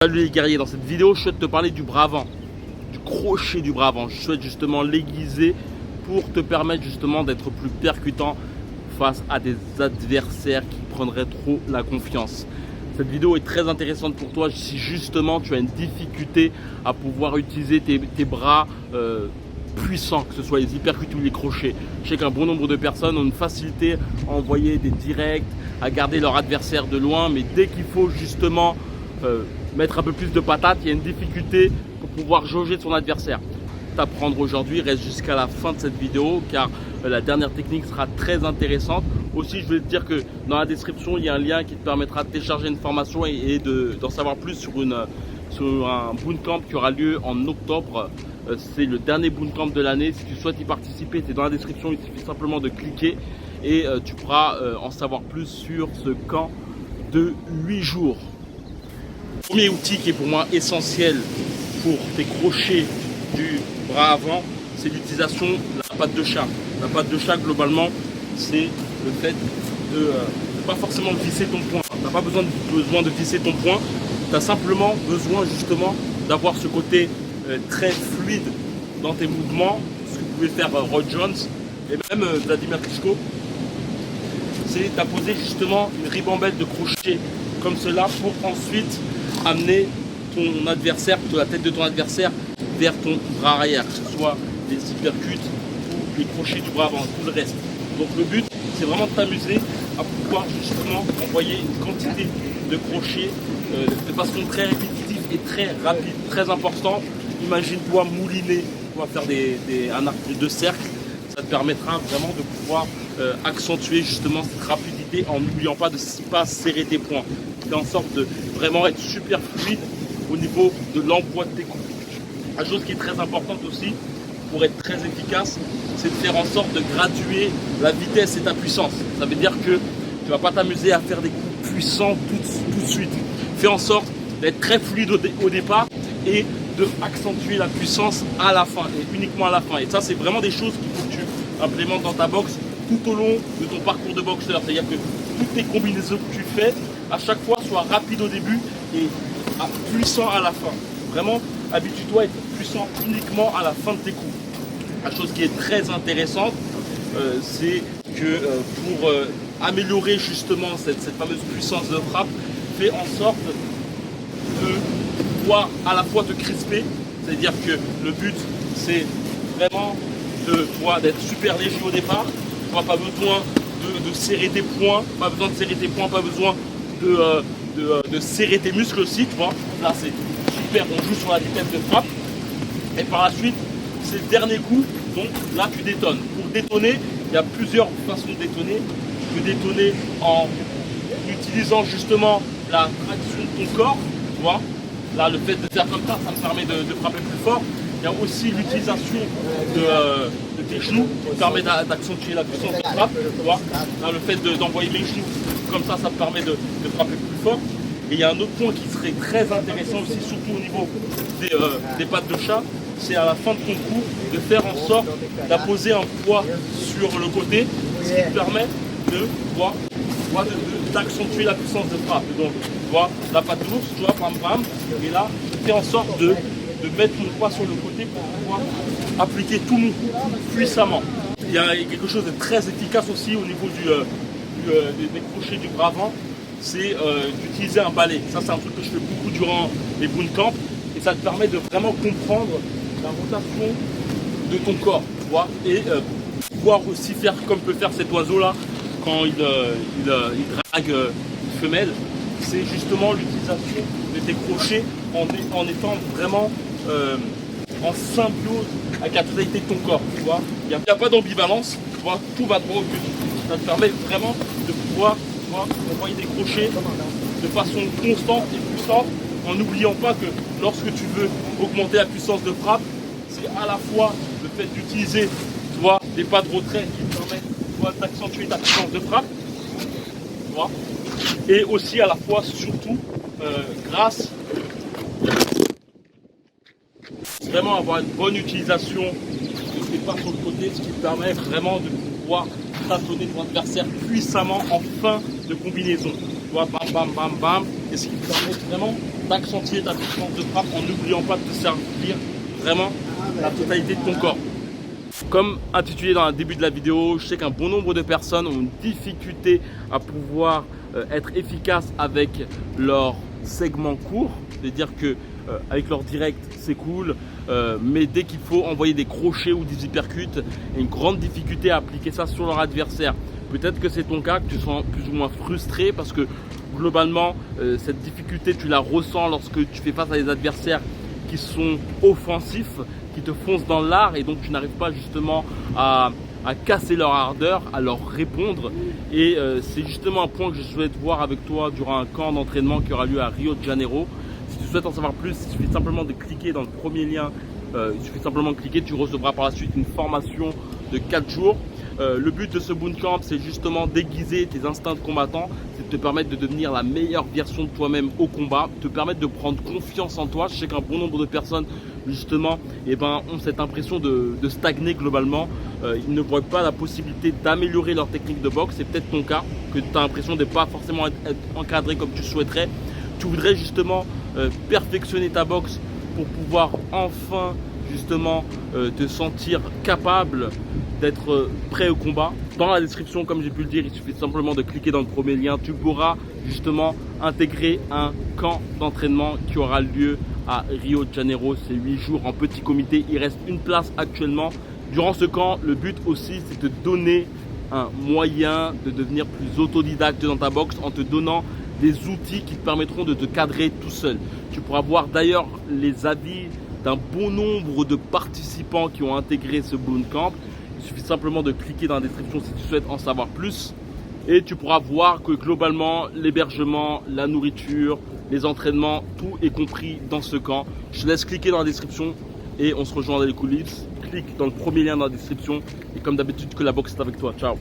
Salut les guerriers, dans cette vidéo je souhaite te parler du bras avant, du crochet du bras avant. Je souhaite justement l'aiguiser pour te permettre justement d'être plus percutant face à des adversaires qui prendraient trop la confiance. Cette vidéo est très intéressante pour toi si justement tu as une difficulté à pouvoir utiliser tes bras puissants, que ce soit les hypercutes ou les crochets. Je sais qu'un bon nombre de personnes ont une facilité à envoyer des directs, à garder leur adversaire de loin, mais dès qu'il faut justement mettre un peu plus de patates, il y a une difficulté pour pouvoir jauger son adversaire. T'apprendre aujourd'hui, reste jusqu'à la fin de cette vidéo car la dernière technique sera très intéressante. Aussi, je voulais te dire que dans la description, il y a un lien qui te permettra de télécharger une formation et d'en savoir plus sur un bootcamp qui aura lieu en octobre. C'est le dernier bootcamp de l'année. Si tu souhaites y participer, c'est dans la description. Il suffit simplement de cliquer et tu pourras en savoir plus sur ce camp de 8 jours. Le premier outil qui est pour moi essentiel pour tes crochets du bras avant, c'est l'utilisation de la patte de chat. La patte de chat, globalement, c'est le fait de pas forcément visser ton poing. Tu n'as pas besoin de visser ton poing. Tu as simplement besoin justement d'avoir ce côté très fluide dans tes mouvements, ce que pouvait faire Roy Jones et même Vladimir Klitschko. C'est d'apposer justement une ribambelle de crochets comme cela pour ensuite amener ton adversaire, la tête de ton adversaire vers ton bras arrière, que ce soit les hypercutes ou les crochets du bras avant, tout le reste. Donc le but, c'est vraiment de t'amuser à pouvoir justement envoyer une quantité de crochets de façon très répétitive et très rapide, très important. Imagine-toi mouliner, tu vas faire un arc de cercle, ça te permettra vraiment de pouvoir accentuer justement cette rapidité en n'oubliant pas de ne pas serrer tes poings. En sorte de vraiment être super fluide au niveau de l'emploi de tes coups. La chose qui est très importante aussi pour être très efficace, c'est de faire en sorte de graduer la vitesse et ta puissance. Ça veut dire que tu ne vas pas t'amuser à faire des coups puissants tout de suite. Fais en sorte d'être très fluide au départ et de accentuer la puissance à la fin et uniquement à la fin. Et ça, c'est vraiment des choses qu'il faut que tu implémentes dans ta boxe tout au long de ton parcours de boxeur. C'est-à-dire que toutes les combinaisons que tu fais, à chaque fois, sois rapide au début et puissant à la fin. Vraiment, habitue-toi à être puissant uniquement à la fin de tes coups. La chose qui est très intéressante, c'est que pour améliorer justement cette fameuse puissance de frappe, fais en sorte de pouvoir à la fois te crisper, c'est-à-dire que le but, c'est vraiment d'être super léger au départ. Tu n'auras pas besoin de serrer tes poings, pas besoin de serrer tes poings, pas besoin de serrer tes muscles aussi, tu vois. Là, c'est super, on joue sur la vitesse de frappe. Et par la suite, c'est le dernier coup, donc là, tu détonnes. Pour détonner, il y a plusieurs façons de détonner. Tu peux détonner en utilisant justement la traction de ton corps, tu vois. Là, le fait de faire comme ça me permet de frapper plus fort. Il y a aussi l'utilisation de tes genoux qui te permet d'accentuer la puissance de frappe. Tu vois. Là, le fait d'envoyer les genoux comme ça me permet de frapper plus fort. Et il y a un autre point qui serait très intéressant aussi, surtout au niveau des pattes de chat, c'est à la fin de ton coup de faire en sorte d'apposer un poids sur le côté, ce qui te permet d'accentuer la puissance de frappe. Donc, tu vois, la patte d'ours, tu vois, bam bam, et là, je fais en sorte de mettre mon poids sur le côté pour pouvoir appliquer tout mon coup puissamment. Il y a quelque chose de très efficace aussi au niveau des crochets du bras avant, c'est d'utiliser un balai. Ça, c'est un truc que je fais beaucoup durant les bootcamps et ça te permet de vraiment comprendre la rotation de ton corps, tu vois, et pouvoir aussi faire comme peut faire cet oiseau-là quand il drague une femelle. C'est justement l'utilisation de tes crochets en étant vraiment en symbiose avec la totalité de ton corps, tu vois. Il n'y a pas d'ambivalence, tu vois, tout va droit au but. Ça te permet vraiment de pouvoir, tu vois, envoyer des crochets de façon constante et puissante, en n'oubliant pas que lorsque tu veux augmenter la puissance de frappe, c'est à la fois le fait d'utiliser, tu vois, des pas de retrait qui te permettent, tu vois, d'accentuer ta puissance de frappe, tu vois, et aussi à la fois, surtout, grâce vraiment avoir une bonne utilisation de tes pas sur le côté, ce qui te permet vraiment de pouvoir tâtonner ton adversaire puissamment en fin de combinaison. Tu vois, bam, bam, bam, bam, et ce qui te permet vraiment d'accentuer ta puissance de frappe en n'oubliant pas de te servir vraiment la totalité de ton corps. Comme intitulé dans le début de la vidéo, je sais qu'un bon nombre de personnes ont une difficulté à pouvoir être efficaces avec leur segment court. C'est-à-dire que avec leur direct, c'est cool, mais dès qu'il faut envoyer des crochets ou des uppercuts, il y a une grande difficulté à appliquer ça sur leur adversaire. Peut-être que c'est ton cas, que tu sois plus ou moins frustré parce que globalement, cette difficulté, tu la ressens lorsque tu fais face à des adversaires qui sont offensifs, qui te foncent dans l'art et donc tu n'arrives pas justement à casser leur ardeur, à leur répondre. Et c'est justement un point que je souhaite voir avec toi durant un camp d'entraînement qui aura lieu à Rio de Janeiro. Si tu souhaites en savoir plus, il suffit simplement de cliquer dans le premier lien. Il suffit simplement de cliquer, tu recevras par la suite une formation de 4 jours. Le but de ce bootcamp, c'est justement déguiser tes instincts de combattant, c'est de te permettre de devenir la meilleure version de toi-même au combat, te permettre de prendre confiance en toi. Je sais qu'un bon nombre de personnes justement ont cette impression de stagner globalement. Ils ne voient pas la possibilité d'améliorer leur technique de boxe. C'est peut-être ton cas, que tu as l'impression de ne pas forcément être encadré comme tu souhaiterais. Tu voudrais justement perfectionner ta boxe pour pouvoir enfin justement te sentir capable d'être prêt au combat. Dans la description, comme j'ai pu le dire, il suffit simplement de cliquer dans le premier lien. Tu pourras justement intégrer un camp d'entraînement qui aura lieu à Rio de Janeiro. C'est 8 jours en petit comité. Il reste une place actuellement. Durant ce camp, le but aussi, c'est de te donner un moyen de devenir plus autodidacte dans ta boxe en te donnant des outils qui te permettront de te cadrer tout seul. Tu pourras voir d'ailleurs les avis d'un bon nombre de participants qui ont intégré ce bootcamp. Il suffit simplement de cliquer dans la description si tu souhaites en savoir plus. Et tu pourras voir que globalement, l'hébergement, la nourriture, les entraînements, tout est compris dans ce camp. Je te laisse cliquer dans la description et on se rejoint dans les coulisses. Clique dans le premier lien dans la description. Et comme d'habitude, que la boxe est avec toi. Ciao.